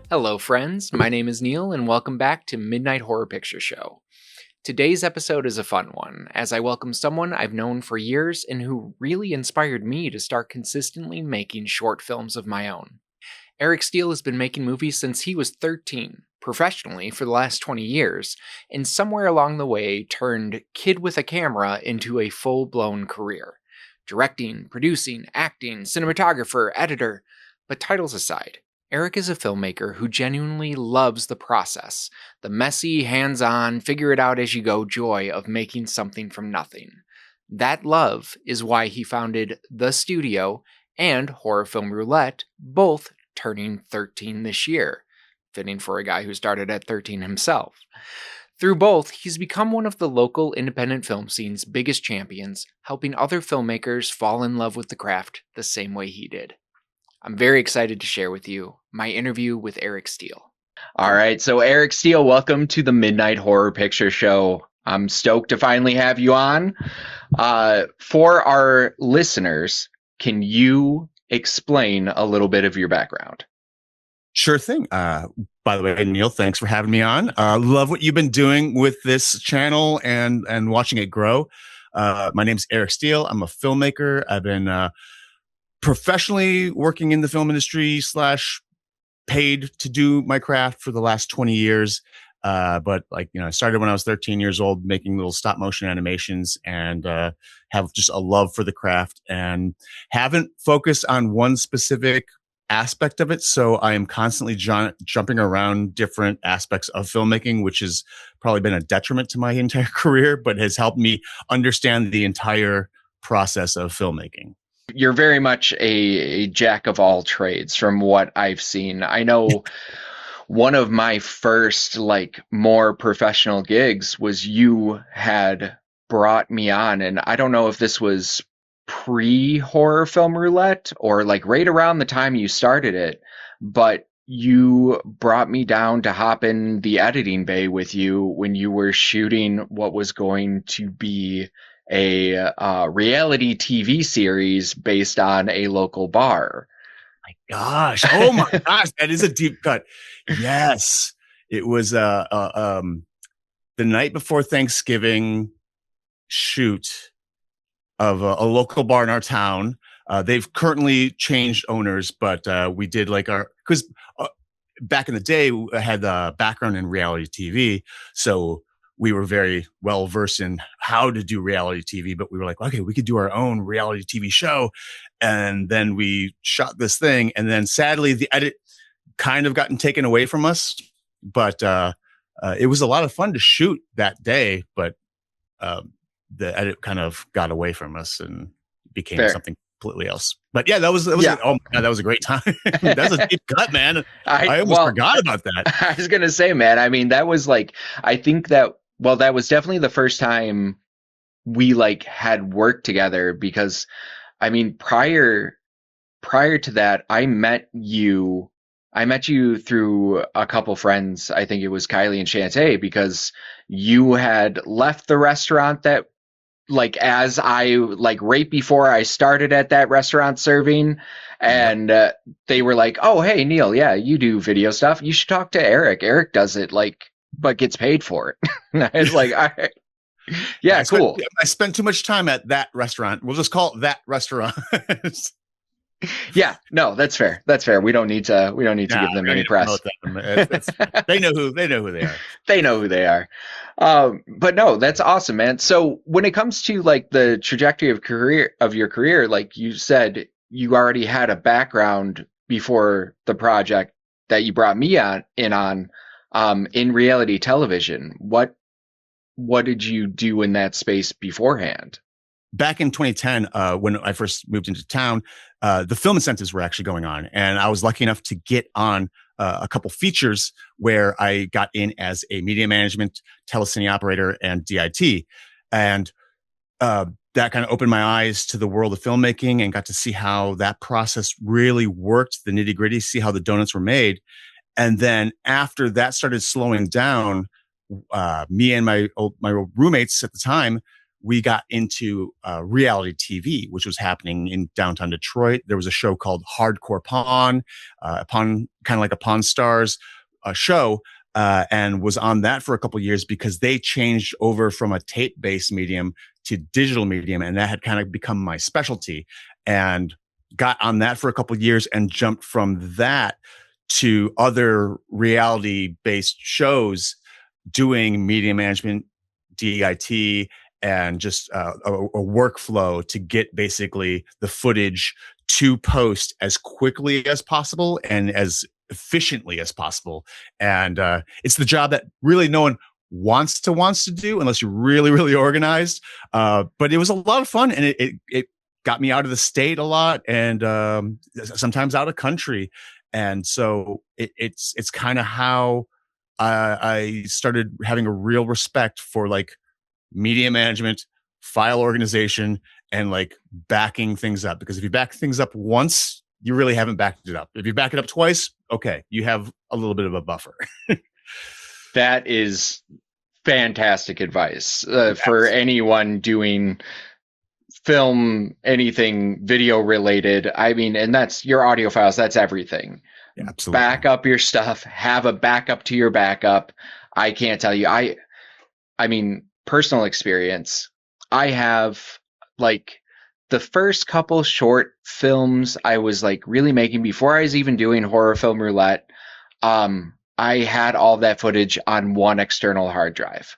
Hello, friends. My name is Neil, and welcome back to Midnight Horror Picture Show. Today's episode is a fun one, as I welcome someone I've known for years and who really inspired me to start consistently making short films of my own. Erik Steele has been making movies since he was 13, professionally for the last 20 years, and somewhere along the way turned kid with a camera into a full-blown career. Directing, producing, acting, cinematographer, editor. But titles aside, Erik is a filmmaker who genuinely loves the process, the messy, hands-on, figure-it-out-as-you-go joy of making something from nothing. That love is why he founded Th3 Studio and Horror Film Roulette, both turning 13 this year. Fitting for a guy who started at 13 himself. Through both, he's become one of the local independent film scene's biggest champions, helping other filmmakers fall in love with the craft the same way he did. I'm very excited to share with you my interview with Erik Steele. All right, so Erik Steele, welcome to the Midnight Horror Picture Show. I'm stoked to finally have you on. For our listeners, can you explain a little bit of your background? Sure thing. By the way, Neil, thanks for having me on. Love what you've been doing with this channel and watching it grow. My name's Erik Steele. I'm a filmmaker. I've been professionally working in the film industry / paid to do my craft for the last 20 years. But I started when I was 13 years old, making little stop motion animations and have just a love for the craft and haven't focused on one specific aspect of it. So I am constantly jumping around different aspects of filmmaking, which has probably been a detriment to my entire career, but has helped me understand the entire process of filmmaking. You're very much a jack of all trades from what I've seen. I know one of my first more professional gigs was you had brought me on, and I don't know if this was pre-Horror Film Roulette or right around the time you started it, but you brought me down to hop in the editing bay with you when you were shooting what was going to be a reality TV series based on a local bar. My gosh. Oh my gosh. That is a deep cut. Yes. It was the night before Thanksgiving shoot of a local bar in our town. They've currently changed owners, but we did because back in the day, I had a background in reality TV. So we were very well versed in how to do reality TV, but we were like, okay, we could do our own reality TV show. And then we shot this thing. And then sadly, the edit kind of gotten taken away from us. But it was a lot of fun to shoot that day. But the edit kind of got away from us and became something completely else. But yeah, that was oh my God, that was a great time. That's a deep cut, man. I almost forgot about that. I was gonna say, man, I mean, that was I think that that was definitely the first time we had worked together, because I mean, prior to that, I met you through a couple friends. I think it was Kylie and Shantae, because you had left the restaurant that as I right before I started at that restaurant serving, and they were like, oh, hey, Neil, yeah, you do video stuff. You should talk to Erik. Erik does it but gets paid for it. And I was like, all right. Yeah, cool. I spent too much time at that restaurant. We'll just call it that restaurant. Yeah, no, that's fair. That's fair. We don't need to give them any press. They know who they are. They know who they are. But no, that's awesome, man. So when it comes to the trajectory of your career, like you said, you already had a background before the project that you brought me on in reality television. What did you do in that space beforehand? Back in 2010, when I first moved into town, the film incentives were actually going on. And I was lucky enough to get on a couple features where I got in as a media management, telecine operator, and DIT. And that kind of opened my eyes to the world of filmmaking and got to see how that process really worked, the nitty gritty, see how the donuts were made. And then after that started slowing down, me and my roommates at the time, we got into reality TV, which was happening in downtown Detroit. There was a show called Hardcore Pawn, kind of like a Pawn Stars show, and was on that for a couple of years because they changed over from a tape-based medium to digital medium, and that had kind of become my specialty. And got on that for a couple of years and jumped from that to other reality-based shows doing media management, DIT, and just a workflow to get basically the footage to post as quickly as possible and as efficiently as possible. And it's the job that really no one wants to do unless you're really, really organized. But it was a lot of fun, and it got me out of the state a lot, and sometimes out of country. And so it's kind of how I started having a real respect for like media management, file organization, and like backing things up. Because if you back things up once, you really haven't backed it up. If you back it up twice, okay, you have a little bit of a buffer. That is fantastic advice for anyone doing film, anything video related. I mean, and that's your audio files. That's everything. Yeah, absolutely. Back up your stuff. Have a backup to your backup. I can't tell you. I mean, personal experience. I have like the first couple short films I was like really making before I was even doing Horror Film Roulette. I had all that footage on one external hard drive,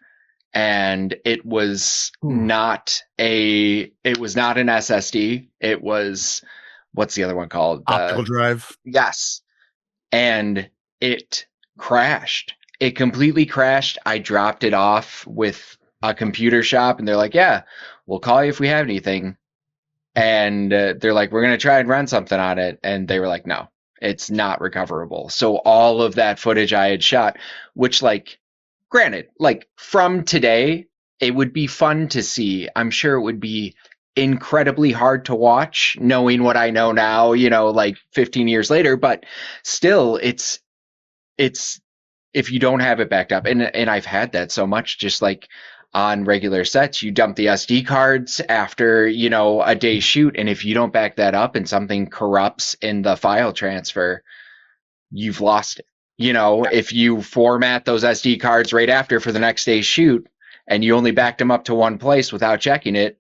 and it was not an SSD. It was, what's the other one called? Optical drive. Yes. And it crashed. It completely crashed. I dropped it off with a computer shop, and they're like, yeah, we'll call you if we have anything. And they're like, we're going to try and run something on it. And they were like, no, it's not recoverable. So all of that footage I had shot, which, like, granted, like from today, it would be fun to see. I'm sure it would be incredibly hard to watch knowing what I know now, you know, like 15 years later, but still it's if you don't have it backed up, and I've had that so much, just like on regular sets, you dump the SD cards after, you know, a day shoot, and if you don't back that up and something corrupts in the file transfer, you've lost it. You know, if you format those SD cards right after for the next day's shoot and you only backed them up to one place without checking it,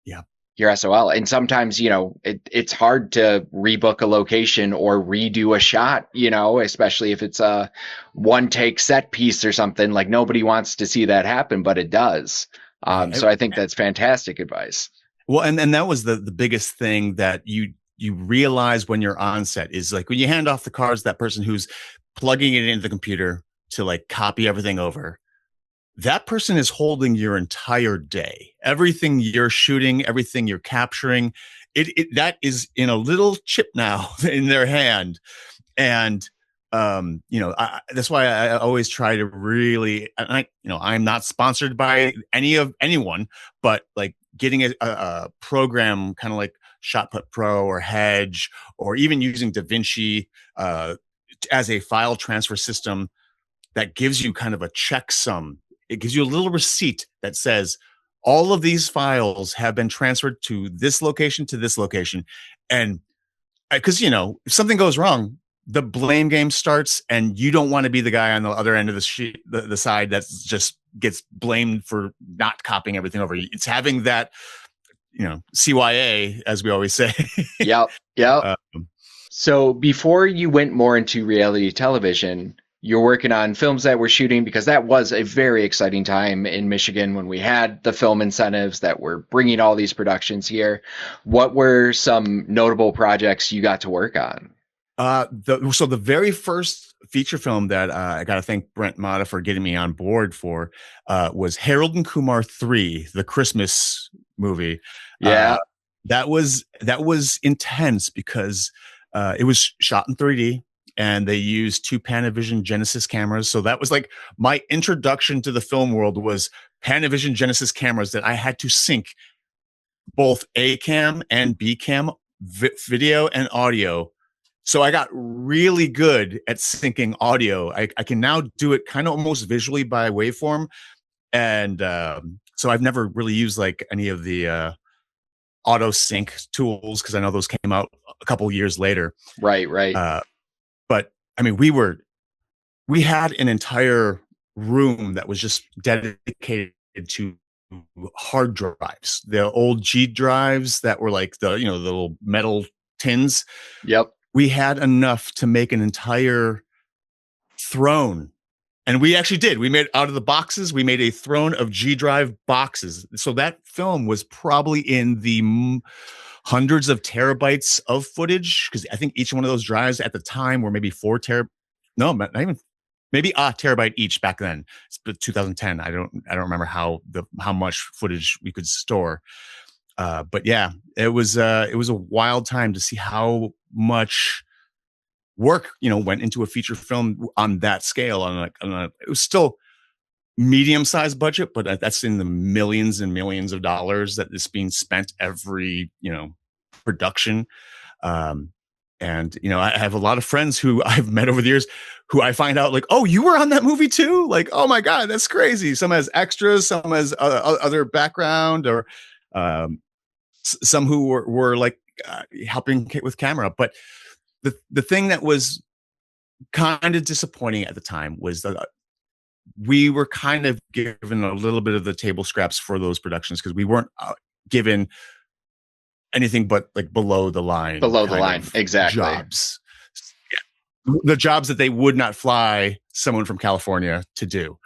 yeah, you're SOL. And sometimes, you know, it's hard to rebook a location or redo a shot, you know, especially if it's a one take set piece or something. Like, nobody wants to see that happen, but it does. So I think that's fantastic advice. Well, and that was the biggest thing that you realize when you're on set is like when you hand off the cards, that person who's plugging it into the computer to like copy everything over, that person is holding your entire day. Everything you're shooting, everything you're capturing, that is in a little chip now in their hand. And you know, that's why I always try to really, I'm not sponsored by anyone, but like getting a program kind of like ShotPut Pro or Hedge, or even using DaVinci as a file transfer system that gives you kind of a checksum. It gives you a little receipt that says all of these files have been transferred to this location, to this location. And because, you know, if something goes wrong, the blame game starts, and you don't want to be the guy on the other end of the sheet, the side that just gets blamed for not copying everything over. It's having that, you know, CYA, as we always say. Yep. So before you went more into reality television, you're working on films that we're shooting, because that was a very exciting time in Michigan when we had the film incentives that were bringing all these productions here. What were some notable projects you got to work on? So the very first feature film that I got to thank Brent Mata for getting me on board for was Harold and Kumar 3, the Christmas movie. Yeah. That was intense because it was shot in 3D. And they used two Panavision Genesis cameras. So that was like my introduction to the film world, was Panavision Genesis cameras that I had to sync both A cam and B cam video and audio. So I got really good at syncing audio. I can now do it kind of almost visually by waveform. And So I've never really used like any of the auto sync tools, because I know those came out a couple years later. Right. But I mean, we had an entire room that was just dedicated to hard drives, the old G drives that were like the little metal tins. Yep. We had enough to make an entire throne. And we actually did. We made out of the boxes. We made a throne of G drive boxes. So that film was probably in the hundreds of terabytes of footage, because I think each one of those drives at the time were maybe no, not even, maybe a terabyte each back then. It's 2010. I don't remember how much footage we could store. But yeah, it was a wild time to see how much work went into a feature film on that scale. It was still medium-sized budget, but that's in the millions and millions of dollars that is being spent every production. And I have a lot of friends who I've met over the years who I find out like, oh, you were on that movie too? Like, oh my God, that's crazy. Some has extras, some has other background, or some who were like helping with camera. But the thing that was kind of disappointing at the time was that we were kind of given a little bit of the table scraps for those productions, because we weren't given anything but like below the line exactly jobs. Yeah. The jobs that they would not fly someone from California to do.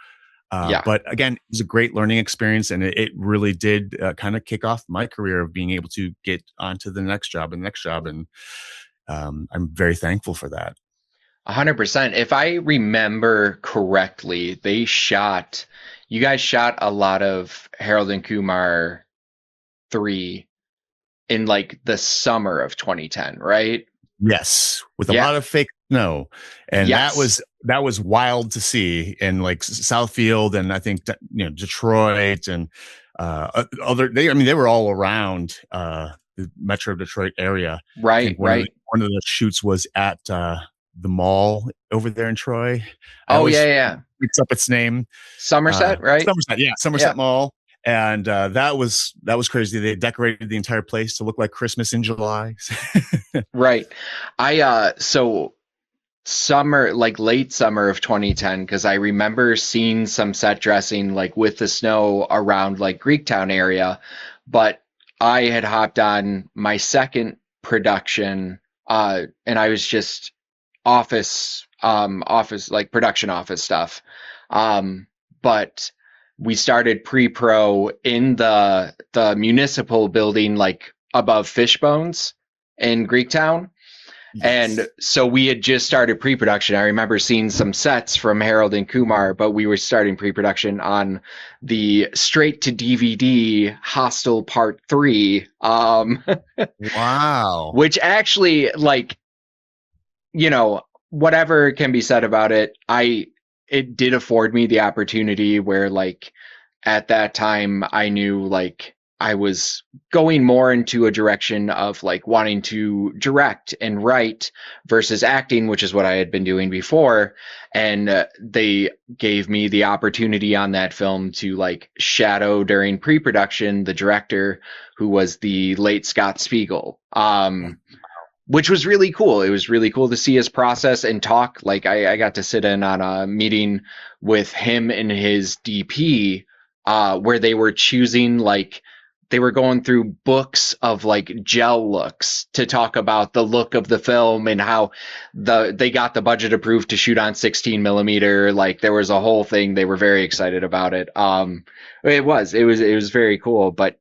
But again, it was a great learning experience, and it really did kind of kick off my career of being able to get onto the next job. And I'm very thankful for that. 100%. If I remember correctly, you guys shot a lot of Harold and Kumar 3 in like the summer of 2010, right? Yes, with a lot of fake snow, and yes. that was wild to see in like Southfield, and I think Detroit, and they were all around the Metro Detroit area. Right. One of the shoots was at the mall over there in Troy. Yeah. Mix up its name. Somerset, right? Somerset Mall. And that was crazy. They decorated the entire place to look like Christmas in July. Right. So late summer of 2010, because I remember seeing some set dressing like with the snow around like Greektown area, but I had hopped on my second production, and I was just office like production office stuff. But we started pre-pro in the municipal building, like above Fishbones in Greektown. Yes. And so we had just started pre-production. I remember seeing some sets from Harold and Kumar, but we were starting pre-production on the straight to DVD Hostel Part 3. Wow. Which actually, like, whatever can be said about it, it did afford me the opportunity where, like, at that time I knew like I was going more into a direction of like wanting to direct and write versus acting, which is what I had been doing before. And they gave me the opportunity on that film to like shadow during pre-production the director, who was the late Scott Spiegel. Which was really cool. It was really cool to see his process and talk. Like I got to sit in on a meeting with him and his DP, where they were choosing, like, they were going through books of like gel looks to talk about the look of the film and how they got the budget approved to shoot on 16 millimeter. Like there was a whole thing. They were very excited about it. It was very cool, but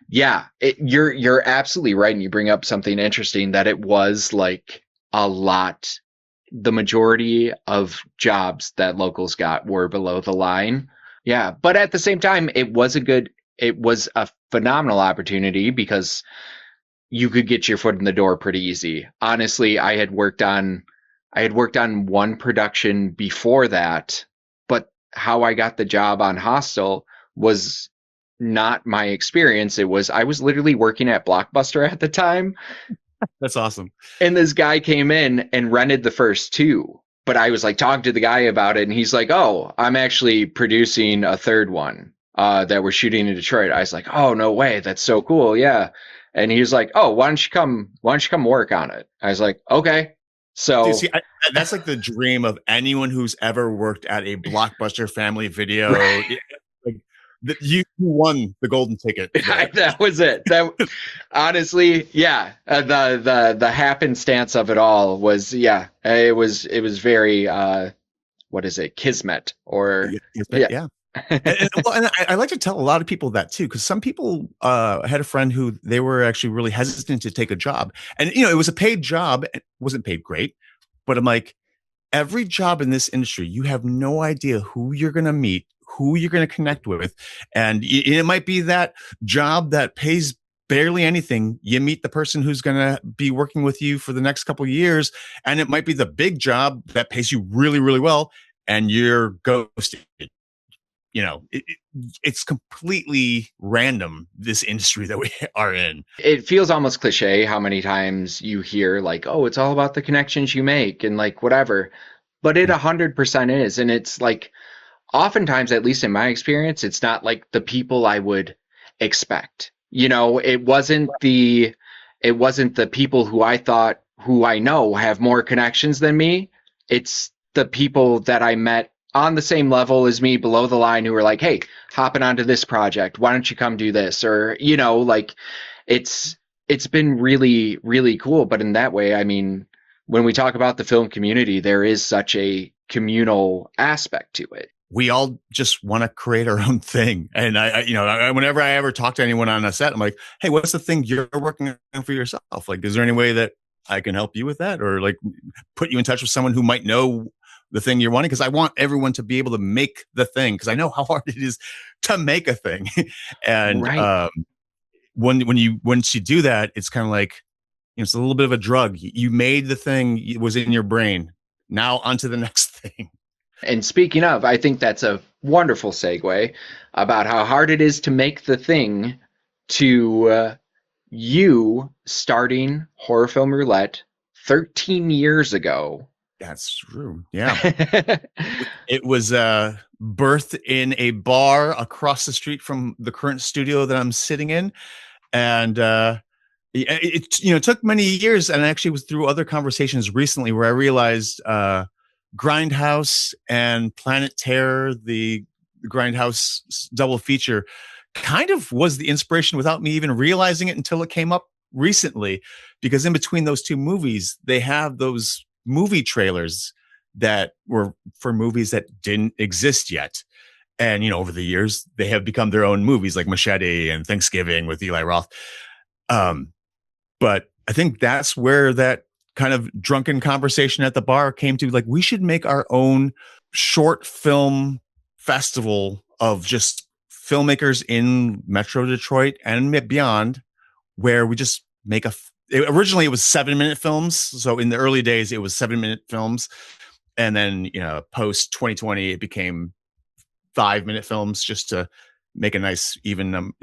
yeah, you're absolutely right. And you bring up something interesting, that it was like the majority of jobs that locals got were below the line. Yeah. But at the same time, it was a phenomenal opportunity because you could get your foot in the door pretty easy. Honestly, I had worked on one production before that, but how I got the job on Hostel was not my experience. I was literally working at Blockbuster at the time. That's awesome. And this guy came in and rented the first two, but I was like talking to the guy about it, and he's like, "Oh, I'm actually producing a third one." that we're shooting in Detroit. I was like, oh, no way. That's so cool. Yeah. And he was like, oh, why don't you come work on it? I was like, okay. Dude, So see, that's like the dream of anyone who's ever worked at a Blockbuster Family Video. Like, you won the golden ticket there. that was it. That honestly, yeah. The happenstance of it all was, yeah. It was very what is it, kismet or yeah. Yeah. And I like to tell a lot of people that too, because some people had a friend who they were actually really hesitant to take a job, and it was a paid job. It wasn't paid great, but I'm like, every job in this industry, you have no idea who you're going to meet, who you're going to connect with, and it might be that job that pays barely anything. You meet the person who's going to be working with you for the next couple of years, and it might be the big job that pays you really, really well, and you're ghosted. It's completely random, this industry that we are in. It feels almost cliche how many times you hear like, oh, it's all about the connections you make and like whatever. But it 100% is. And it's like, oftentimes, at least in my experience, it's not like the people I would expect. It wasn't the people who I thought, who I know have more connections than me. It's the people that I met on the same level as me below the line who were like, hey, hopping onto this project, why don't you come do this? Or, like it's been really, really cool. But in that way, I mean, when we talk about the film community, there is such a communal aspect to it. We all just want to create our own thing. And whenever I ever talk to anyone on a set, I'm like, hey, what's the thing you're working on for yourself? Like, is there any way that I can help you with that? Or like put you in touch with someone who might know the thing you're wanting? Because I want everyone to be able to make the thing, because I know how hard it is to make a thing. And right. once you do that, it's kind of like, it's a little bit of a drug. You made the thing, it was in your brain. Now onto the next thing. And speaking of, I think that's a wonderful segue about how hard it is to make the thing, to you starting Horror Film Roulette 13 years ago. That's true. Yeah. It was birthed in a bar across the street from the current studio that I'm sitting in. And it took many years, and actually was through other conversations recently where I realized Grindhouse and Planet Terror, the Grindhouse double feature, kind of was the inspiration without me even realizing it until it came up recently. Because in between those two movies, they have those movie trailers that were for movies that didn't exist yet. And, over the years, they have become their own movies, like Machete and Thanksgiving with Eli Roth. But I think that's where that kind of drunken conversation at the bar came to, like, we should make our own short film festival of just filmmakers in Metro Detroit and beyond, where we just make originally it was 7-minute films. So in the early days, it was 7-minute films. And then, post 2020, it became 5-minute films, just to make a nice, even,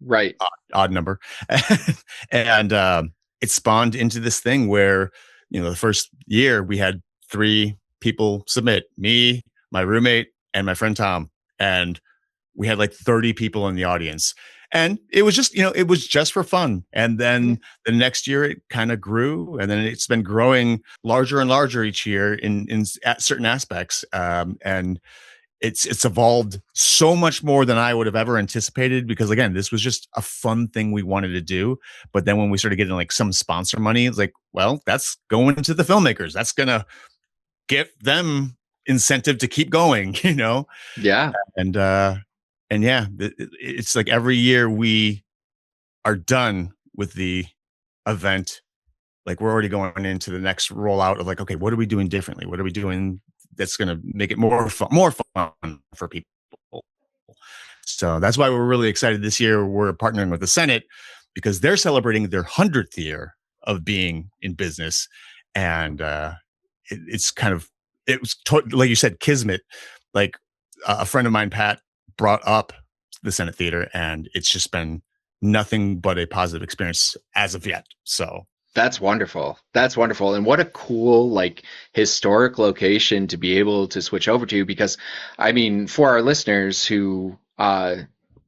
right, odd number. And it spawned into this thing where, the first year we had 3 people submit: me, my roommate, and my friend Tom. And we had like 30 people in the audience. And it was just, it was just for fun. And then the next year it kind of grew, and then it's been growing larger and larger each year in at certain aspects. And it's evolved so much more than I would have ever anticipated, because again, this was just a fun thing we wanted to do. But then when we started getting like some sponsor money, it's like, well, that's going to the filmmakers. That's going to give them incentive to keep going, Yeah. And yeah, it's like every year we are done with the event, like we're already going into the next rollout of like, okay, what are we doing differently? What are we doing that's going to make it more fun for people? So that's why we're really excited this year. We're partnering with the Senate because they're celebrating their 100th year of being in business. And it's kind of, it was like you said, kismet. Like a friend of mine, Pat, brought up the Senate Theater, and it's just been nothing but a positive experience as of yet. So that's wonderful. That's wonderful. And what a cool, like, historic location to be able to switch over to, because I mean, for our listeners who Uh,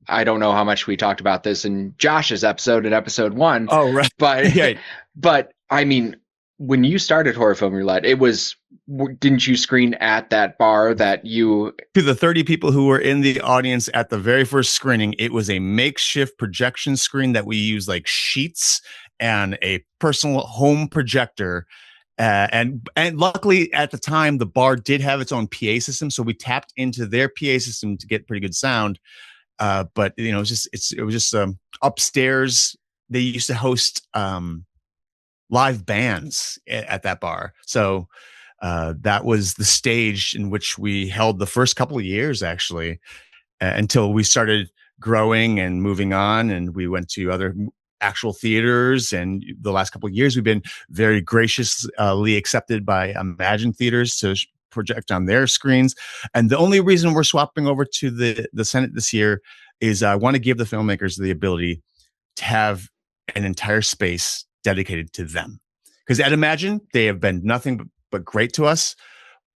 I don't know how much we talked about this in Josh's episode in episode 1, Oh, right. but Yeah. but I mean, when you started Horror Film Roulette, didn't you screen at that bar that you? To the 30 people who were in the audience at the very first screening, it was a makeshift projection screen that we used like sheets and a personal home projector. And luckily at the time, the bar did have its own PA system. So we tapped into their PA system to get pretty good sound. But you know, it was just upstairs. They used to host live bands at that bar. So that was the stage in which we held the first couple of years, actually, until we started growing and moving on, and we went to other actual theaters. And the last couple of years, we've been very graciously accepted by Imagine Theaters to project on their screens. And the only reason we're swapping over to the Senate this year is I want to give the filmmakers the ability to have an entire space dedicated to them. Because at Imagine, they have been nothing but great to us.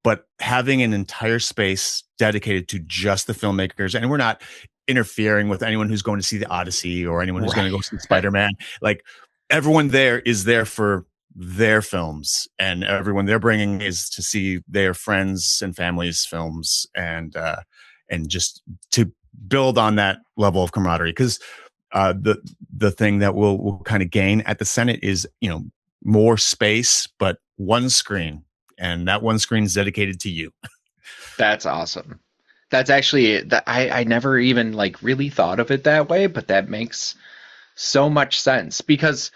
But having an entire space dedicated to just the filmmakers, and we're not interfering with anyone who's going to see the Odyssey or anyone who's going to go see Spider-Man. Like, everyone there is there for their films, and everyone they're bringing is to see their friends and families' films, and just to build on that level of camaraderie. Because the thing that we'll kind of gain at the Senate is, you know, more space, but one screen, and that one screen is dedicated to you. That's awesome. That's actually that I never even like really thought of it that way, but that makes so much sense because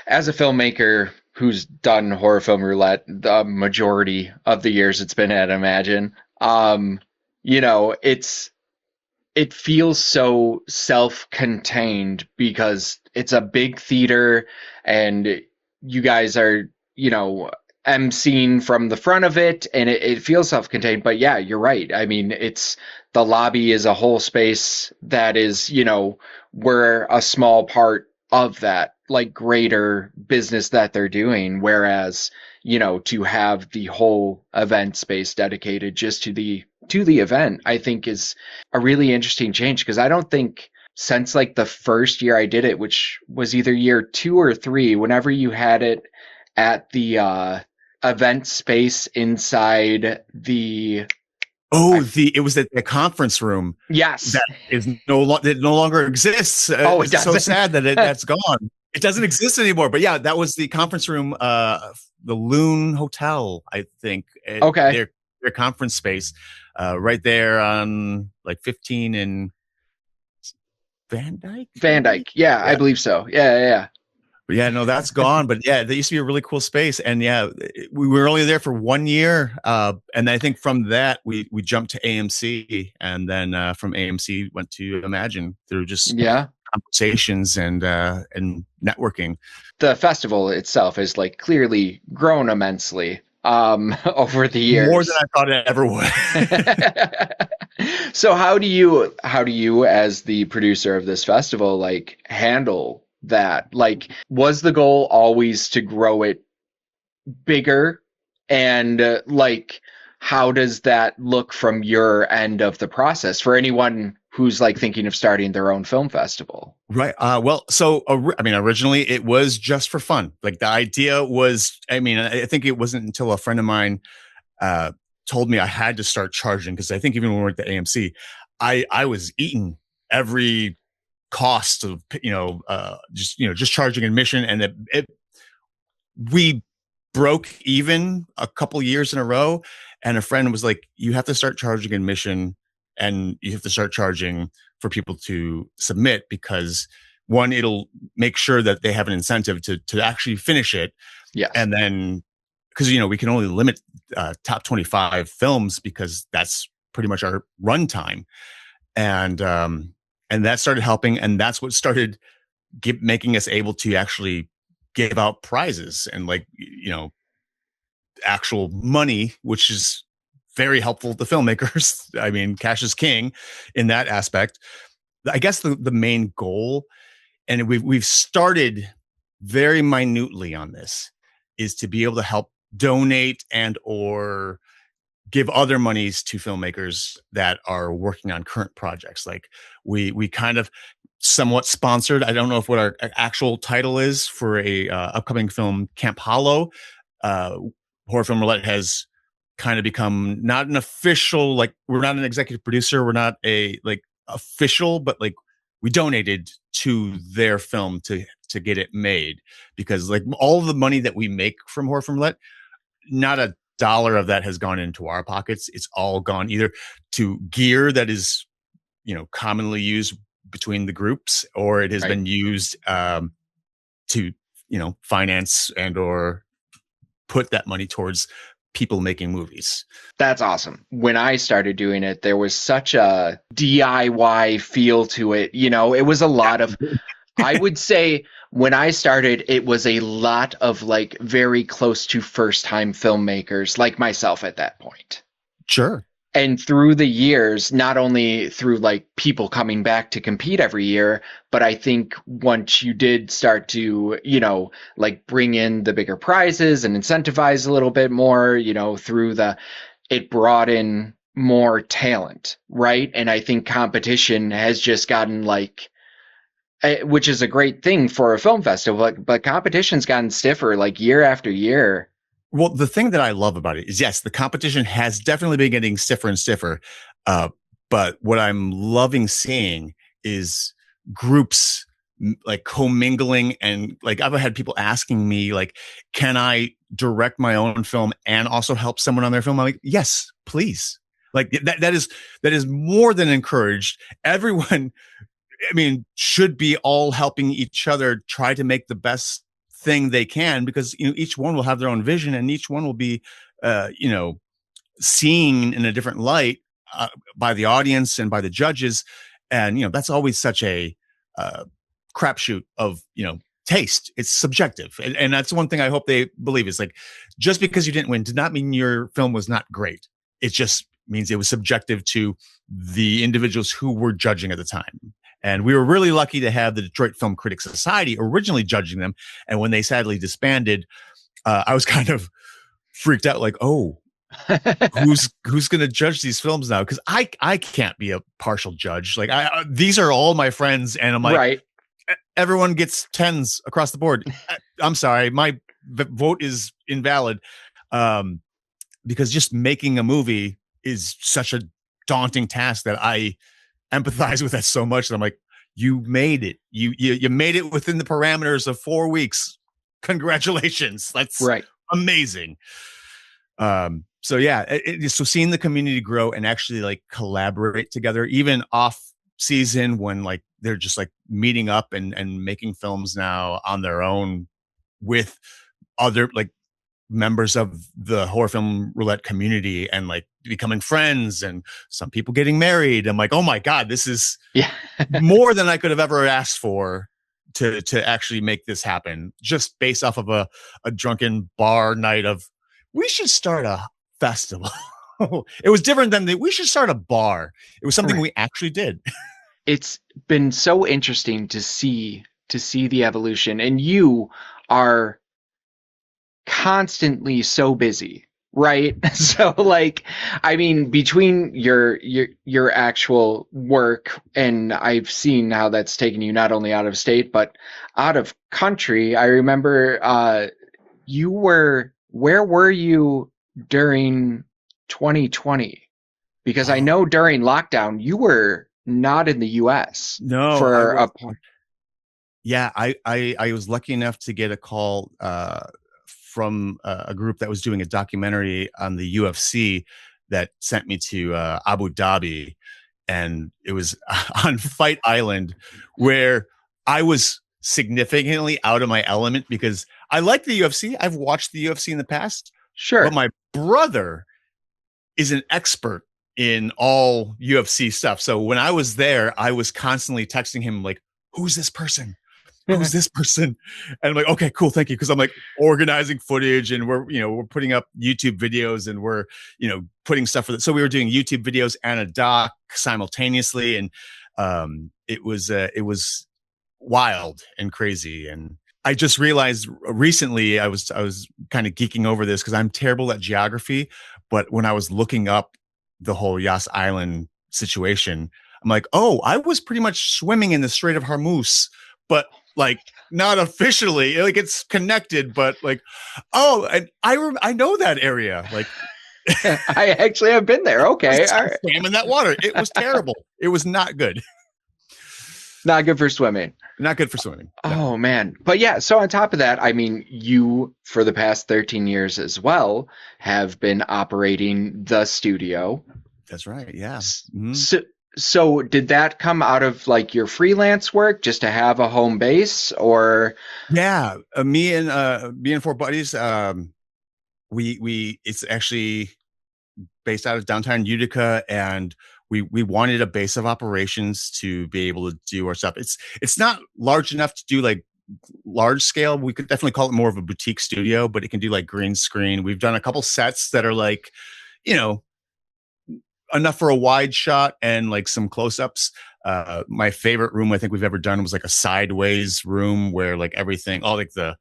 as a filmmaker who's done Horror Film Roulette the majority of the years it's been at Imagine, you know, it feels so self-contained because it's a big theater and you guys are, you know, emceeing from the front of it and it feels self-contained. But yeah, you're right. I mean, it's the lobby is a whole space that is, you know, we're a small part of that like greater business that they're doing. Whereas, you know, to have the whole event space dedicated just to the event, I think is a really interesting change because I don't think since like the first year I did it, which was either year 2 or 3, whenever you had it at the event space inside the It was at the conference room yes. that no longer exists. Oh, it It's so doesn't. sad that that's gone. It doesn't exist anymore. But yeah, that was the conference room, the Loon Hotel, I think. Okay. Their conference space, right there on like 15 and Van Dyke. Van Maybe? Dyke. Yeah, I Yeah. believe so. Yeah, yeah, yeah. But yeah, no, that's gone. But yeah, that used to be a really cool space. And yeah, we were only there for 1 year. And I think from that, we jumped to AMC. And then from AMC went to Imagine through just Yeah. conversations and networking. The festival itself has like clearly grown immensely over the More than years. I thought it ever would. So how do you as the producer of this festival like handle that? Like was the goal always to grow it bigger and like how does that look from your end of the process for anyone who's like thinking of starting their own film festival? Right. Well, so I mean, originally it was just for fun. Like the idea was, I mean, I think it wasn't until a friend of mine told me I had to start charging because I think even when we were at the AMC, I was eating every cost of just charging admission, and we broke even a couple years in a row. And a friend was like, "You have to start charging admission, and you have to start charging for people to submit because." One, it'll make sure that they have an incentive to actually finish it. Yes. And then, because, you know, we can only limit top 25 films because that's pretty much our runtime. And that started helping. And that's what started making us able to actually give out prizes and like, you know, actual money, which is very helpful to filmmakers. I mean, cash is king in that aspect. I guess the main goal, and we've started very minutely on this, is to be able to help donate and or give other monies to filmmakers that are working on current projects. Like we kind of somewhat sponsored. I don't know if what our actual title is for a upcoming film, Camp Hollow. Uh, Horror Film Roulette has kind of become not an official, like we're not an executive producer, we're not a like official, but like we donated to their film to get it made, because like all the money that we make from Horror Film Roulette, not a dollar of that has gone into our pockets. It's all gone either to gear that is, commonly used between the groups, or it has been used to, finance and or put that money towards people making movies. That's awesome. When I started doing it, there was such a DIY feel to it. It was a lot of, I would say when I started, it was a lot of like very close to first time filmmakers like myself at that point. Sure. And through the years, not only through like people coming back to compete every year, but I think once you did start to, like bring in the bigger prizes and incentivize a little bit more, it brought in more talent, right? And I think competition has just gotten like, which is a great thing for a film festival, but competition's gotten stiffer like year after year. Well, the thing that I love about it is, yes, the competition has definitely been getting stiffer and stiffer. But what I'm loving seeing is groups like commingling, and like I've had people asking me, like, can I direct my own film and also help someone on their film? I'm like, yes, please. Like that is more than encouraged. Everyone, I mean, should be all helping each other try to make the best thing they can, because each one will have their own vision, and each one will be seen in a different light by the audience and by the judges. And that's always such a crapshoot of taste. It's subjective, and that's one thing I hope they believe is like, just because you didn't win did not mean your film was not great. It just means it was subjective to the individuals who were judging at the time. And we were really lucky to have the Detroit Film Critics Society originally judging them. And when they sadly disbanded, I was kind of freaked out, like, oh, who's going to judge these films now? Because I can't be a partial judge. Like these are all my friends, and I'm like, right. Everyone gets 10s across the board. I'm sorry, my vote is invalid, because just making a movie is such a daunting task that I empathize with that so much that I'm like, you made it. You made it within the parameters of 4 weeks. Congratulations. That's right. Amazing. So yeah, so seeing the community grow and actually like collaborate together, even off season when like they're just like meeting up and making films now on their own with other like members of the Horror Film Roulette community, and like becoming friends, and some people getting married. I'm like, oh my God, this is more than I could have ever asked for to actually make this happen, just based off of a drunken bar night of, we should start a festival. It was different than we should start a bar. It was something we actually did. It's been so interesting to see the evolution, and you are constantly so busy, right? So like, I mean, between your actual work, and I've seen how that's taken you not only out of state but out of country. I remember where were you during 2020? Because I know during lockdown you were not in the US. No, for yeah, I was lucky enough to get a call from a group that was doing a documentary on the UFC that sent me to Abu Dhabi, and it was on Fight Island, where I was significantly out of my element because I like the UFC. I've watched the UFC in the past. Sure. But my brother is an expert in all UFC stuff. So when I was there, I was constantly texting him like, who's this person? Who's this person? And I'm like, okay, cool. Thank you. Cause I'm like organizing footage, and we're putting up YouTube videos, and we're, putting stuff for that. So we were doing YouTube videos and a doc simultaneously. And it was wild and crazy. And I just realized recently I was kind of geeking over this because I'm terrible at geography. But when I was looking up the whole Yas Island situation, I'm like, oh, I was pretty much swimming in the Strait of Hormuz, but like not officially. Like it's connected, but like, oh, and I know that area. Like I actually have been there. Okay, all right. swam in that water. It was terrible. It was not good. Not good for swimming. Not good for swimming. No. Oh man. But yeah, so on top of that, I mean, you for the past 13 years as well have been operating the studio. That's right. Yeah. So did that come out of like your freelance work just to have a home base or Yeah, me and four buddies, we it's actually based out of downtown Utica, and we wanted a base of operations to be able to do our stuff. It's not large enough to do like large scale. We could definitely call it more of a boutique studio, but it can do like green screen. We've done a couple sets that are like, you know, enough for a wide shot and like some close-ups. My favorite room I think we've ever done was like a sideways room where like everything, all like the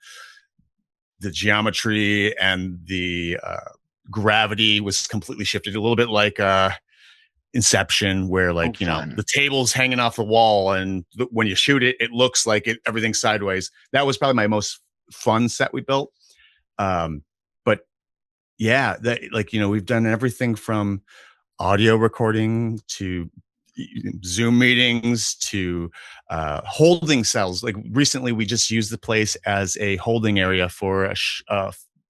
geometry and the gravity was completely shifted, a little bit like Inception, where like the table's hanging off the wall, and when you shoot it, it looks like everything's sideways. That was probably my most fun set we built. But yeah, that like we've done everything from audio recording to Zoom meetings to holding cells. Like recently, we just used the place as a holding area for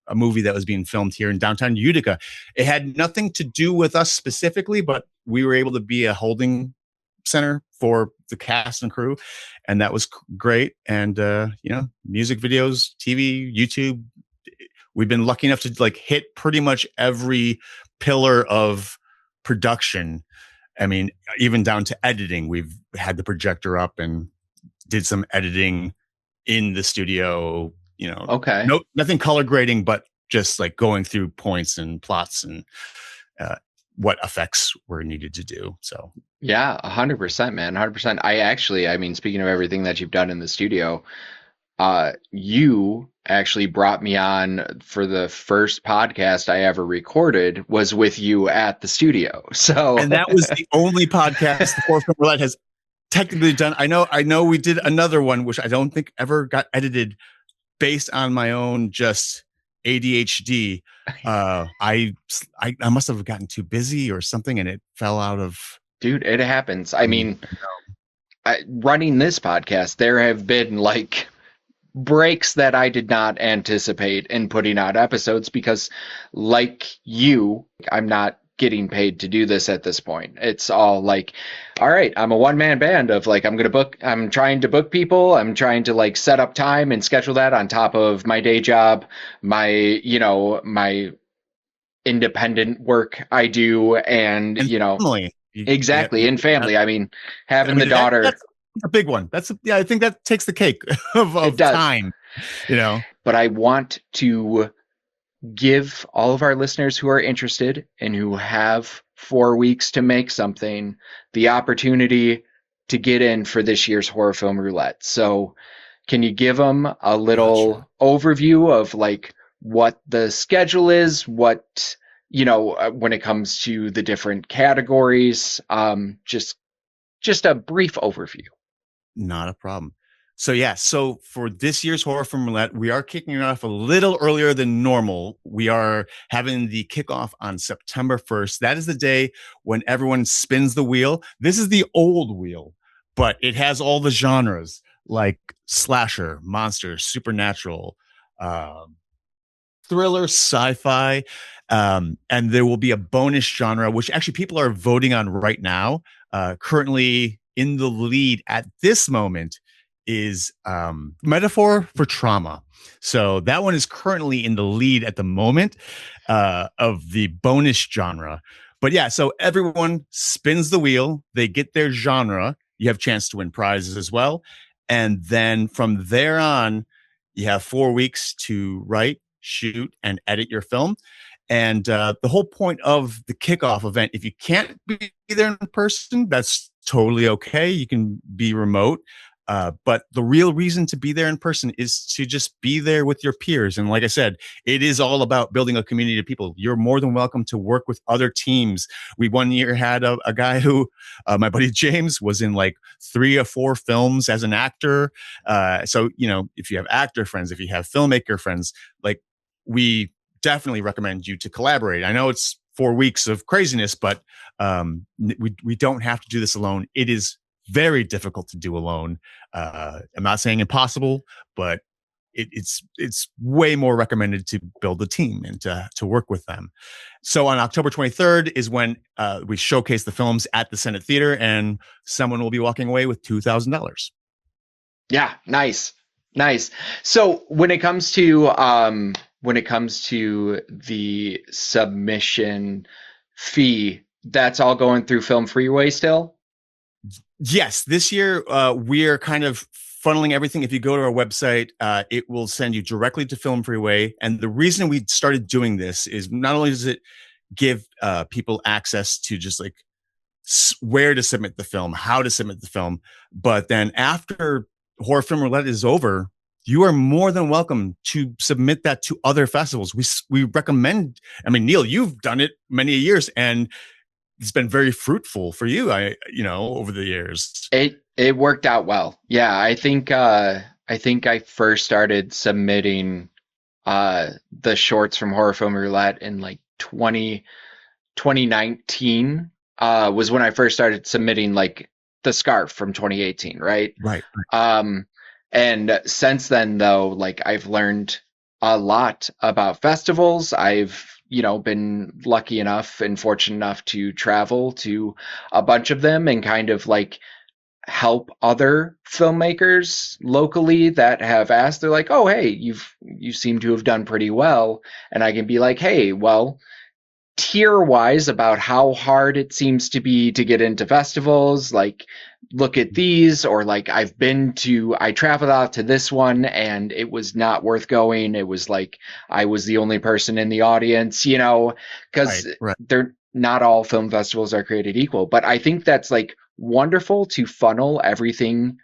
a movie that was being filmed here in downtown Utica. It had nothing to do with us specifically, but we were able to be a holding center for the cast and crew, and that was great. And music videos, TV, YouTube. We've been lucky enough to like hit pretty much every pillar of production. I mean, even down to editing, we've had the projector up and did some editing in the studio. Okay. Nothing color grading, but just like going through points and plots and what effects were needed to do. So yeah, 100%, man, 100%. I mean, speaking of everything that you've done in the studio, you actually brought me on for the first podcast I ever recorded was with you at the studio. So, and that was the only podcast the Horror Film Roulette has technically done. I know we did another one, which I don't think ever got edited, based on my own just ADHD. I must have gotten too busy or something, and it fell out of. Dude, it happens. I mean, running this podcast, there have been like breaks that I did not anticipate in putting out episodes because, like you, I'm not getting paid to do this at this point. It's all like, all right, I'm a one-man band of like, I'm trying to book people. I'm trying to like set up time and schedule that on top of my day job, my independent work I do. And family. Exactly. In family. I mean, having the daughter. That's a big one. I think that takes the cake of time, But I want to give all of our listeners who are interested and who have 4 weeks to make something the opportunity to get in for this year's Horror Film Roulette. So can you give them a little overview of like what the schedule is, what, when it comes to the different categories, just a brief overview. Not a problem. So for this year's Horror Film Roulette, we are kicking it off a little earlier than normal. We are having the kickoff on September 1st. That is the day when everyone spins the wheel. This is the old wheel, but it has all the genres like slasher, monster, supernatural, thriller, sci-fi, and there will be a bonus genre, which actually people are voting on right now. Currently in the lead at this moment is metaphor for trauma. So that one is currently in the lead at the moment of the bonus genre. But yeah, so everyone spins the wheel. They get their genre. You have a chance to win prizes as well. And then from there on, you have 4 weeks to write, shoot, and edit your film. And the whole point of the kickoff event, if you can't be there in person, that's totally okay. You can be remote. But the real reason to be there in person is to just be there with your peers. And like I said, it is all about building a community of people. You're more than welcome to work with other teams. We one year had a guy who, my buddy James, was in like 3 or 4 films as an actor. So, if you have actor friends, if you have filmmaker friends, like, we definitely recommend you to collaborate. I know it's 4 weeks of craziness, but we don't have to do this alone. It is very difficult to do alone. I'm not saying impossible, but it's way more recommended to build a team and to work with them. So on October 23rd is when we showcase the films at the Senate Theater, and someone will be walking away with $2,000. Yeah, nice. So when it comes to the submission fee, that's all going through FilmFreeway still? Yes, this year we are kind of funneling everything. If you go to our website, it will send you directly to FilmFreeway. And the reason we started doing this is not only does it give people access to just like where to submit the film, how to submit the film, but then after Horror Film Roulette is over, you are more than welcome to submit that to other festivals. We recommend. I mean, Neil, you've done it many years, and it's been very fruitful for you, over the years. It worked out well. Yeah, I think I first started submitting the shorts from Horror Film Roulette in like 2019 was when I first started submitting like the scarf from 2018, right? Right. And since then, though, like I've learned a lot about festivals. I've been lucky enough and fortunate enough to travel to a bunch of them and kind of like help other filmmakers locally that have asked. They're like, oh, hey, you seem to have done pretty well. And I can be like, hey, well, tier wise about how hard it seems to be to get into festivals, like look at these, or like I traveled out to this one and it was not worth going. It was like I was the only person in the audience, because right. they're not all film festivals are created equal. But I think that's like wonderful to funnel everything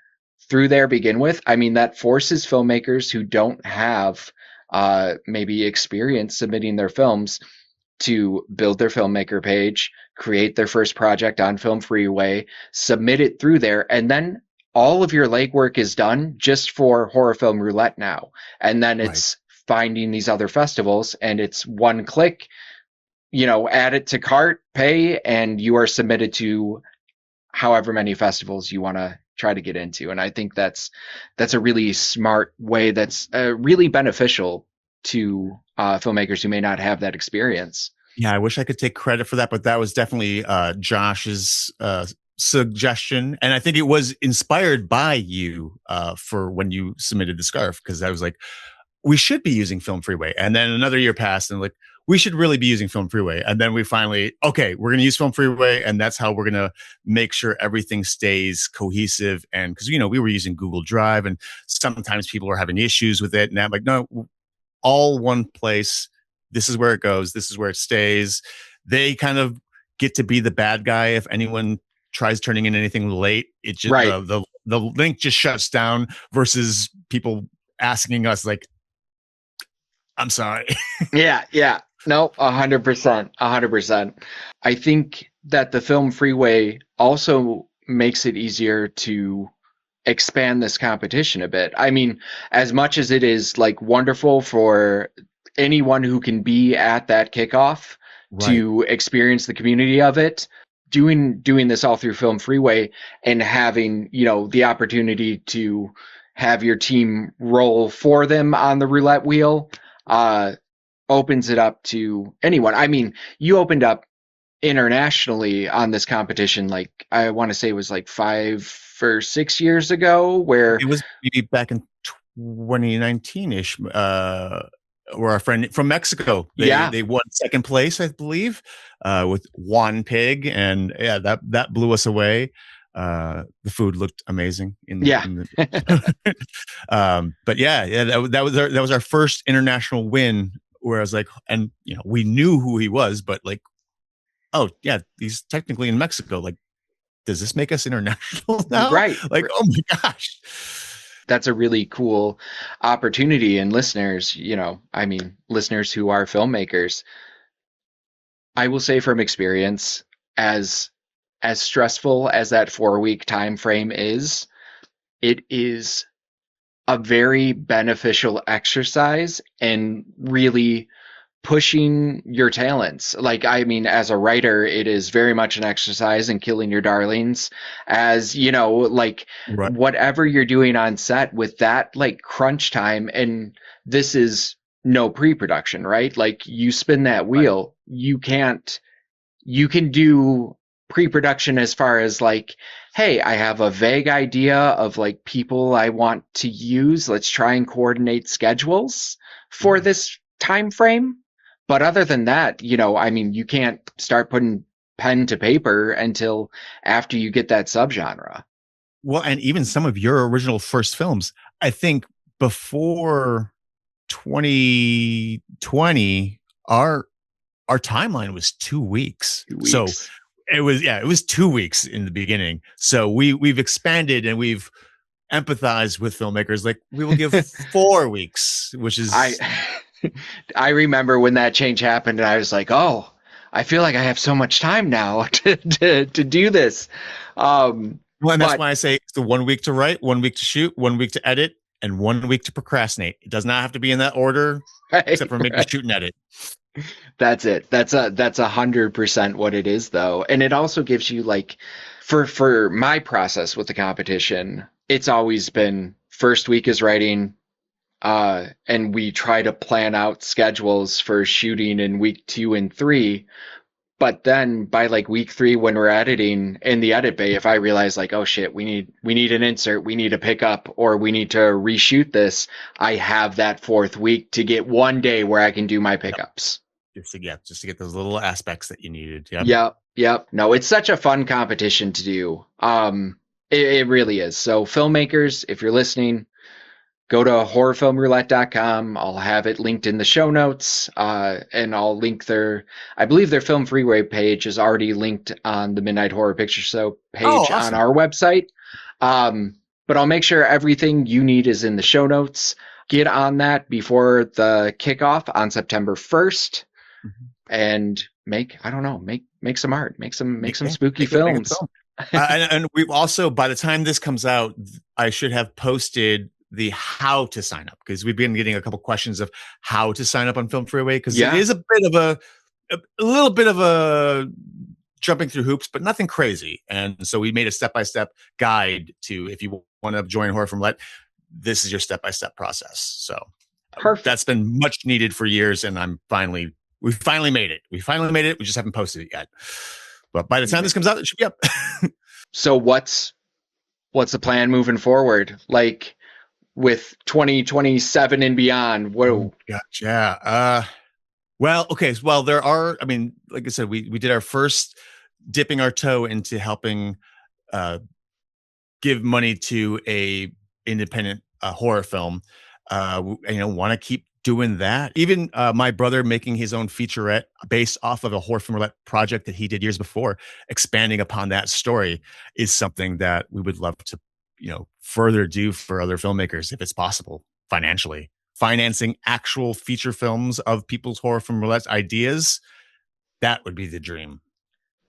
through there begin with. I mean, that forces filmmakers who don't have maybe experience submitting their films to build their filmmaker page, create their first project on FilmFreeway, submit it through there, and then all of your legwork is done just for Horror Film Roulette now. And then it's finding these other festivals, and it's one click, add it to cart, pay, and you are submitted to however many festivals you want to try to get into. And I think that's a really smart way that's really beneficial to filmmakers who may not have that experience. Yeah, I wish I could take credit for that, but that was definitely Josh's suggestion. And I think it was inspired by you for when you submitted the scarf, because I was like, we should be using FilmFreeway. And then another year passed and like, we should really be using FilmFreeway. And then we finally, okay, we're going to use FilmFreeway. And that's how we're going to make sure everything stays cohesive. And because, we were using Google Drive and sometimes people were having issues with it. And I'm like, no, all one place. This is where it goes. This is where it stays. They kind of get to be the bad guy if anyone tries turning in anything late. It just the link just shuts down versus people asking us like, I'm sorry. Yeah. No, 100%. 100%. I think that the FilmFreeway also makes it easier to expand this competition a bit. I mean, as much as it is like wonderful for anyone who can be at that kickoff to experience the community of it, doing this all through FilmFreeway and having, the opportunity to have your team roll for them on the roulette wheel, opens it up to anyone. I mean, you opened up internationally on this competition, like I want to say it was like 5 or 6 years ago, where it was maybe back in 2019-ish, where our friend from Mexico, they won second place, I believe, with Juan Pig, and that blew us away. The food looked amazing. But that was our first international win. Where I was like, and we knew who he was, but like, oh yeah, he's technically in Mexico. Like, does this make us international now? Right. Like, oh my gosh. That's a really cool opportunity. And listeners, I mean, listeners who are filmmakers, I will say from experience, as stressful as that 4 week time frame is, it is a very beneficial exercise and really pushing your talents. Like, I mean, as a writer, it is very much an exercise in killing your darlings. As, like Right. whatever you're doing on set with that, like crunch time, and this is no pre-production, right? Like you spin that wheel, you can do pre-production as far as like, hey, I have a vague idea of like people I want to use. Let's try and coordinate schedules for this time frame. But other than that, I mean, you can't start putting pen to paper until after you get that subgenre. Well, and even some of your original first films, I think before 2020, our timeline was 2 weeks. 2 weeks. So it was 2 weeks in the beginning. So we've expanded and we've empathized with filmmakers. Like we will give 4 weeks, which is I remember when that change happened and I was like, oh, I feel like I have so much time now to do this. Well, and that's why I say it's the 1 week to write, 1 week to shoot, 1 week to edit, and 1 week to procrastinate. It does not have to be in that order, except for maybe shoot and edit. That's it. That's 100% what it is, though. And it also gives you like, for my process with the competition, it's always been first week is writing, and we try to plan out schedules for shooting in week 2 and 3. But then by like week 3, when we're editing in the edit bay, if I realize like, oh shit, we need an insert, we need a pickup, or we need to reshoot this, I have that 4th week to get 1 day where I can do my pickups. Just to get those little aspects that you needed. Yep. No, it's such a fun competition to do. It really is. So filmmakers, if you're listening, go to horrorfilmroulette.com. I'll have it linked in the show notes, and I'll link I believe their FilmFreeway page is already linked on the Midnight Horror Picture Show page on our website. But I'll make sure everything you need is in the show notes. Get on that before the kickoff on September 1st, and make some art, make some spooky films. And we've also, by the time this comes out, I should have posted the how to sign up, because we've been getting a couple questions of how to sign up on FilmFreeway, because it is a little bit of a jumping through hoops, but nothing crazy. And so we made a step-by-step guide to, if you want to join Horror Film Roulette, this is your step-by-step process. So perfect. That's been much needed for years, and we finally made it. We just haven't posted it yet. But by the time this comes out, it should be up. So what's the plan moving forward? Like, with 2027 and beyond? Whoa. Yeah. Well, okay. Well, there are, I mean, like I said, we did our first dipping our toe into helping give money to a independent horror film. Want to keep doing that. Even my brother making his own featurette based off of a Horror Film Roulette project that he did years before, expanding upon that story, is something that we would love to further do for other filmmakers if it's possible financially. Financing actual feature films of people's Horror Film Roulette ideas, that would be the dream.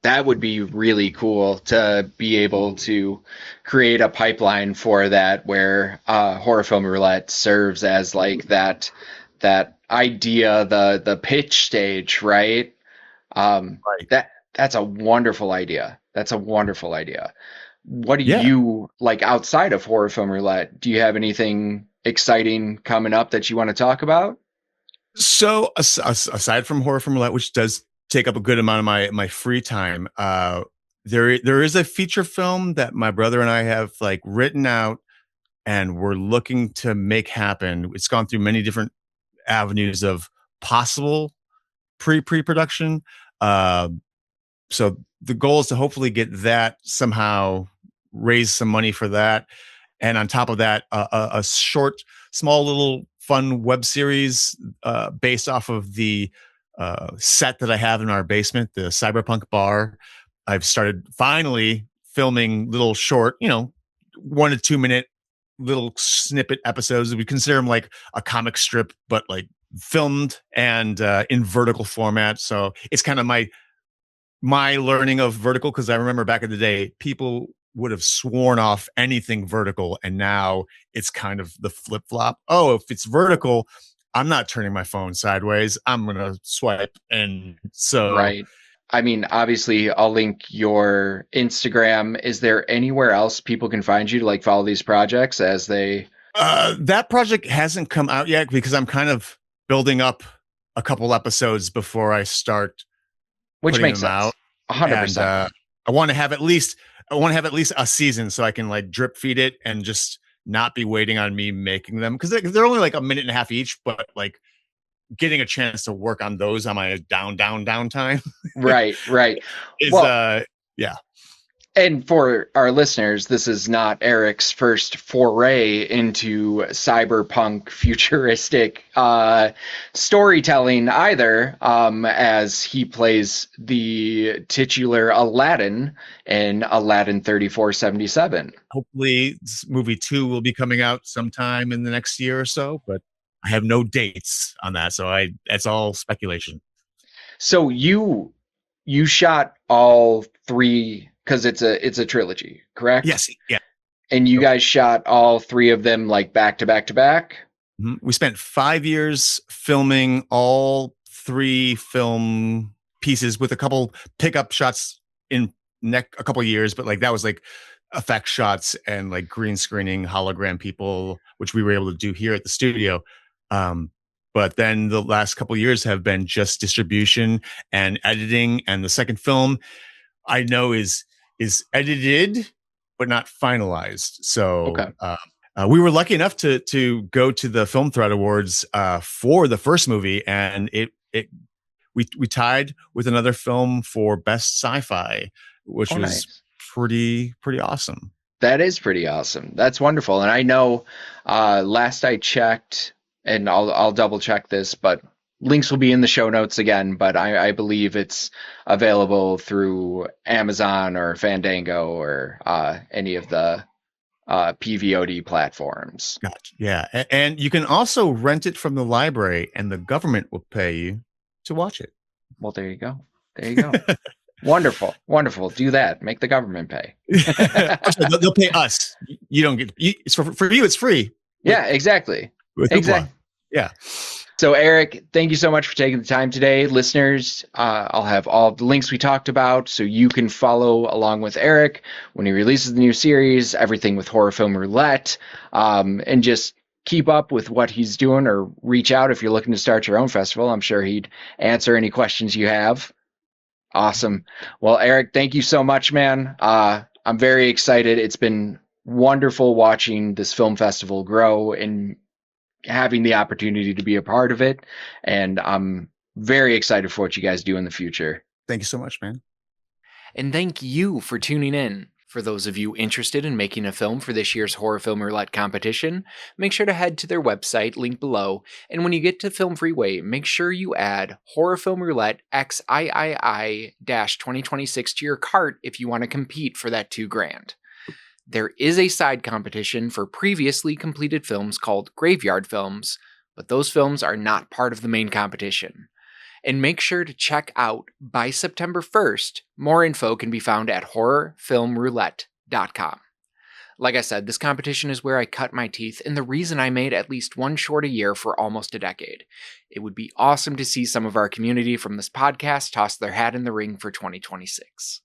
That would be really cool to be able to create a pipeline for that, where Horror Film Roulette serves as like that idea, the pitch stage, right? Right. That's a wonderful idea. What do you like outside of Horror Film Roulette? Do you have anything exciting coming up that you want to talk about? So aside from Horror Film Roulette, which does take up a good amount of my free time, there is a feature film that my brother and I have like written out, and we're looking to make happen. It's gone through many different avenues of possible pre-production. So the goal is to hopefully get that somehow, raise some money for that. And on top of that, a short, small little fun web series based off of the set that I have in our basement, the Cyberpunk bar. I've started finally filming little short, 1 to 2 minute little snippet episodes. We consider them like a comic strip, but like filmed and in vertical format. So it's kind of my learning of vertical, because I remember back in the day, people would have sworn off anything vertical, and now it's kind of the flip flop. Oh, if it's vertical, I'm not turning my phone sideways. I'm gonna swipe, and so Right. I mean, obviously, I'll link your Instagram. Is there anywhere else people can find you to like follow these projects as they? that project hasn't come out yet because I'm kind of building up a couple episodes before I start Which putting makes them sense. out. 100%. And I want to have at least a season so I can like drip feed it and just not be waiting on me making them, because they're only like a minute and a half each, but like getting a chance to work on those on my downtime Right. is Well, yeah. and for our listeners, this is not Erik's first foray into cyberpunk futuristic storytelling either, as he plays the titular Aladdin in Aladdin 3477. Hopefully movie 2 will be coming out sometime in the next year or so, but I have no dates on that, so that's all speculation. So you shot all three, because it's a trilogy, correct? Yes, yeah. And you guys shot all three of them like back to back to back? We spent 5 years filming all 3 film pieces with a couple pickup shots in a couple of years, but like that was like effect shots and like green screening hologram people, which we were able to do here at the studio. But then the last couple of years have been just distribution and editing, and the second film I know is edited but not finalized. So Okay. we were lucky enough to go to the Film Thread Awards for the first movie, and we tied with another film for best sci-fi, which was Nice. pretty awesome. That is pretty awesome. That's wonderful. And I know last I checked, and I'll double check this, but links will be in the show notes again, but I believe it's available through Amazon or Fandango or any of the PVOD platforms. Gotcha. Yeah. And you can also rent it from the library, and the government will pay you to watch it. Well, there you go. Wonderful. Do that. Make the government pay. They'll pay us. You don't get it's for you. It's free. Yeah, exactly. Exactly. Yeah. So, Erik, thank you so much for taking the time today. Listeners, I'll have all the links we talked about so you can follow along with Erik when he releases the new series, everything with Horror Film Roulette, and just keep up with what he's doing, or reach out if you're looking to start your own festival. I'm sure he'd answer any questions you have. Awesome. Well, Erik, thank you so much, man. I'm very excited. It's been wonderful watching this film festival grow and having the opportunity to be a part of it. And I'm very excited for what you guys do in the future. Thank you so much, man. And thank you for tuning in. For those of you interested in making a film for this year's Horror Film Roulette competition, make sure to head to their website, linked below, and when you get to FilmFreeway, make sure you add Horror Film Roulette XIII-2026 to your cart if you want to compete for that $2,000. There is a side competition for previously completed films called Graveyard Films, but those films are not part of the main competition. And make sure to check out by September 1st. More info can be found at horrorfilmroulette.com. Like I said, this competition is where I cut my teeth, and the reason I made at least one short a year for almost a decade. It would be awesome to see some of our community from this podcast toss their hat in the ring for 2026.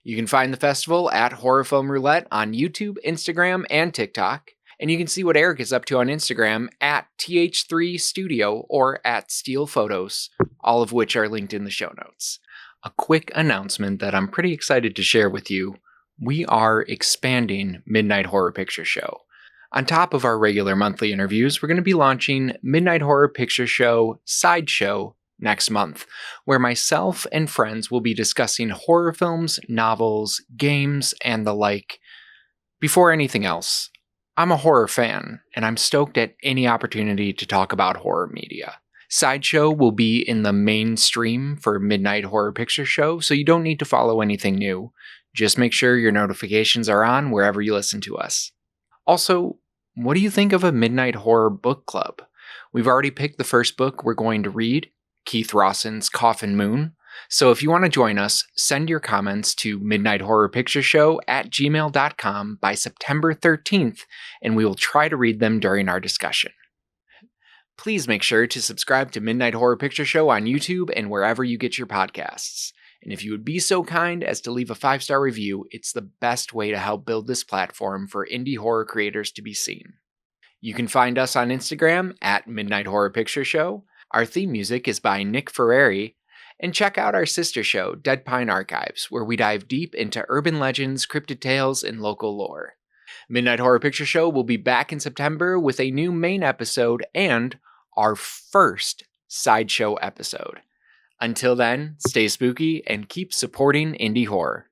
You can find the festival at Horror Film Roulette on YouTube, Instagram, and TikTok. And you can see what Erik is up to on Instagram at Th3 Studio or at Steele Photos, all of which are linked in the show notes. A quick announcement that I'm pretty excited to share with you. We are expanding Midnight Horror Picture Show. On top of our regular monthly interviews, we're going to be launching Midnight Horror Picture Show Sideshow next month, where myself and friends will be discussing horror films, novels, games, and the like. Before anything else, I'm a horror fan, and I'm stoked at any opportunity to talk about horror media. Sideshow will be in the mainstream for Midnight Horror Picture Show, so you don't need to follow anything new. Just make sure your notifications are on wherever you listen to us. Also, what do you think of a Midnight Horror Book Club? We've already picked the first book we're going to read, Keith Rawson's Coffin Moon. So if you want to join us, send your comments to midnighthorrorpictureshow@gmail.com by September 13th, and we will try to read them during our discussion. Please make sure to subscribe to Midnight Horror Picture Show on YouTube and wherever you get your podcasts. And if you would be so kind as to leave a 5-star review, it's the best way to help build this platform for indie horror creators to be seen. You can find us on Instagram at Midnight Horror Picture Show. Our theme music is by Nick Ferreri. And check out our sister show, Dead Pine Archives, where we dive deep into urban legends, cryptid tales, and local lore. Midnight Horror Picture Show will be back in September with a new main episode and our first Sideshow episode. Until then, stay spooky and keep supporting indie horror.